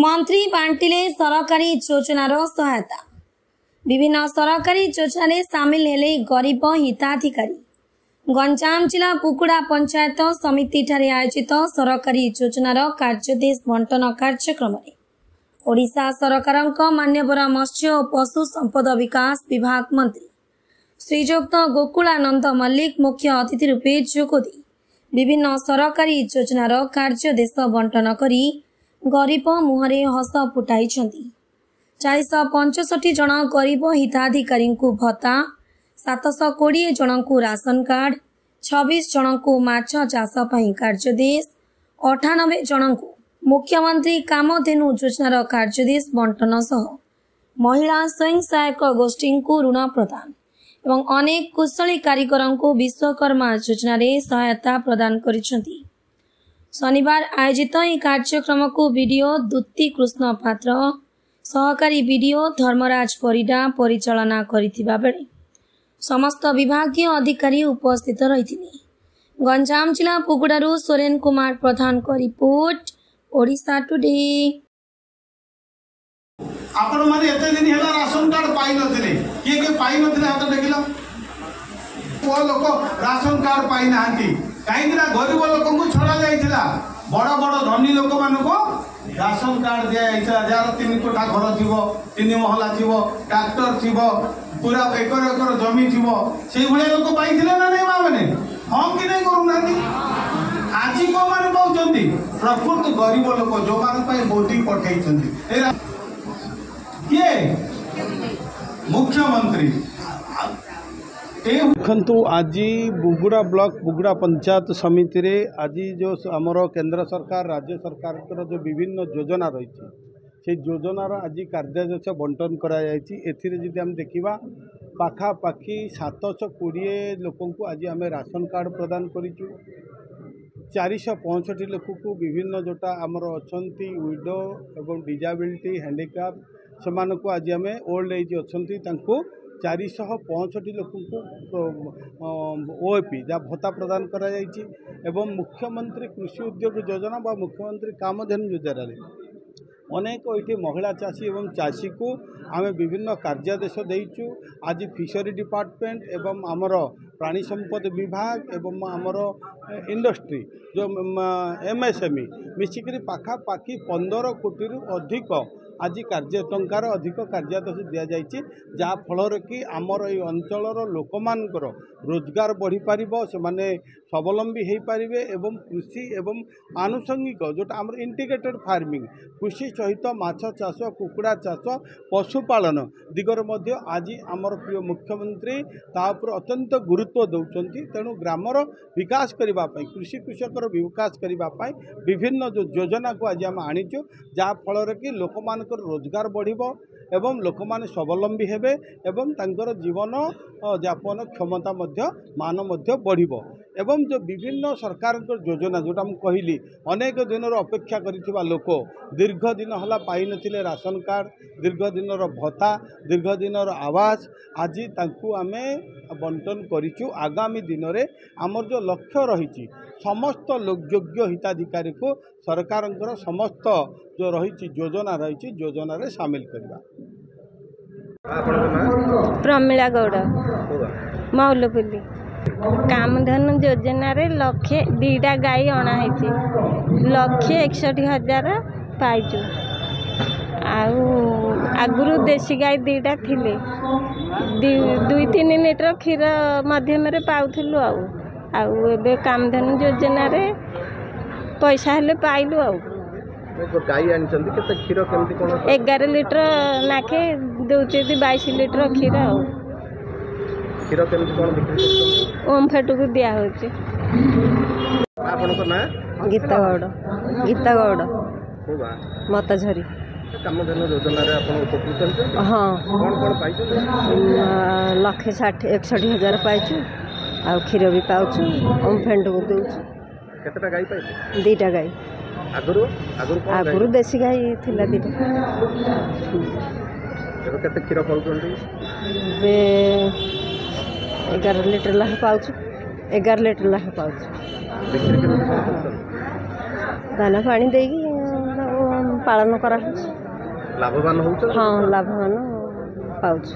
मंत्री बांटिले सरकारी योजनार सहायता। विभिन्न सरकारी योजना सामिल हेले गरीब हिताधिकारी। गंजाम जिला कुकुड़ा पंचायत समिति ठारे आयोजित सरकारी योजनार कार्यदेश बंटन कार्यक्रम ओडिशा सरकारक मान्यवर मत्स्य और पशु संपद विकास विभाग मंत्री श्रीजुक्त गोकुलानंद मल्लिक मुख्य अतिथि रूपे जोगदी विभिन्न सरकारी योजनार कार्यदेश बंटन करी गरीब मुहरे हस फुटाई। 465 जन गरीब हिताधिकारी भत्ता, 720 जन को राशन कार्ड, 26 जन को माछ चाष कार्यदेश, 98 जन को मुख्यमंत्री कामधेनु योजनार कार्यदेश बंटन सह महिला स्वयं सहायक गोष्ठी को ऋण प्रदान एवं अनेक कुशली कारीगर को विश्वकर्मा योजना सहायता प्रदान करिसेंती। शनिवार आयोजित यह कार्यक्रम को वीडियो दुत्ती कृष्ण पात्र सहकारी वीडियो धर्मराज परिडा परिचालना करिथिबा बेले समस्त विभागीय अधिकारी उपस्थित रही। गंजाम जिला पुगुड़ारू सोरेन कुमार प्रधान को रिपोर्ट, ओडिशा टुडे। आपण माने एते दिन हेला राशन कार्ड पाई नथिले, के पाई नथिले हाथ देखिलो को लोक राशन कार्ड पाई नांती काई गरीब लोक को छड़ा जाइथिला। बड़ बड़ धनी लोक मानको राशन कार्ड दिया जाइथिला, जार 3 कोठा घर थिबो, 3 महला थिबो, ट्रैक्टर थिबो, पूरा एकर एकर जमी थिबो, सेई भले लोक पाइथिले ना नै माने हम कि नै करू नांती। आजि को माने पाउचंती प्रकृत गरीब लोक जो मान पई मोदी पठैचंती ये मुख्यमंत्री देखु आज बुगुड़ा ब्लॉक बुगुड़ा पंचायत समिति रे आज जो आमर केंद्र सरकार राज्य सरकार जो विभिन्न योजना रही से योजनार आज कार्यदेश बंटन कर देखा पाखापाखि 720 लोक आज आम राशन कार्ड प्रदान करूँ। 465 लोक को विभिन्न जोटा आमर अच्छा विडो एवं डिजाबिलिटी हैंडिकाप से आज आम ओल्ड एज अच्छा 465 लोक को ओएपी जहाँ भत्ता प्रदान करा जाइछि एवं मुख्यमंत्री कृषि उद्योग योजना बा मुख्यमंत्री कामधेनु योजना अनेक ये महिला चाषी एवं चाषी को आम विभिन्न कार्यादेश देइछु। आज फिशरी डिपार्टमेंट एवं आमर प्राणी संपद विभाग एवं आमर इंडस्ट्री जो एमएसएमई मिसिक पाखापाखि 15 कोटी अधिक आज कार्य टंकार अधिक कार्यादेश दि जाइए जहाँ फल कि आमर ये अंचल लोक मानकर रोजगार बढ़ी पार से माने स्वावलंबी हो पारे एवं कृषि एवं आनुषंगिक जोटा आम इंटीग्रेटेड फार्मिंग कृषि सहित माछ चाष कुकुड़ा चाष पशुपालन दिगरे मध्य आज आमर प्रिय मुख्यमंत्री तापर अत्यंत गुरुत्व दौरान। तेणु ग्रामर विकास करने कृषि कृषकर विकास करने विभिन्न जो योजना को आज आम आनीचु जहाँ फल कि लोक मान रोजगार बढ़िबो एवं लोक माने स्वावलंबी हेबे एवं तांकर जीवन यापन क्षमता मध्य मान मध्य बढ़िबो एवं जो विभिन्न सरकार योजना जोटा मु कहली अनेक दिन अपेक्षा करिथिबा लोक दीर्घ दिन हला पाई नथिले राशन कार्ड दीर्घ दिन भत्ता दीर्घ दिन आवास आज तांकु आमे बंटन करिचु। आगामी दिन रे आमर जो लक्ष्य रही समस्त योग्य हिताधिकारी को सरकार समस्त जो रही योजना रही योजना रे शामिल करवा। प्रमिला गौड़ मौलपुली कामधेनु योजना रे लक्षे 2टा गाई अणाई 161,000 पाइचु। आगुरु देसी गाई 2टा थिले 2-3 लीटर क्षीर मध्यम पाउथिलु आउ कामधेनु योजना रे पैसा हेले पाइलु गाई आनिचंती केते क्षीर केमती कोन 11 लीटर नाखे दउचे 22 लीटर क्षीर क्षीर केमती कोन बिक्री ओम फेटु को दिया होचे। आपन को ना गीता गौड़ होबा मत झरी कामधेनु योजना रे आपन उपकृत हां कोन पाइछु 161,000 पाइछु आ क्षीर भी पाउछु ओम फेटु को दउछु। केतेटा गाई पाइछु 2टा गाई आगुरु देसी गाई थिला 2टा केते क्षीर पाउछंती 11 लीटर लाख पाउछु 11 लीटर लाख पाउछु। बिक्री केमती कोन दाना पानी देगी ପାଳନ କରାହେଉଛି। ଲାଭବାନ ହେଉଛ? ହଁ ଲାଭବାନ ପାଉଛୁ।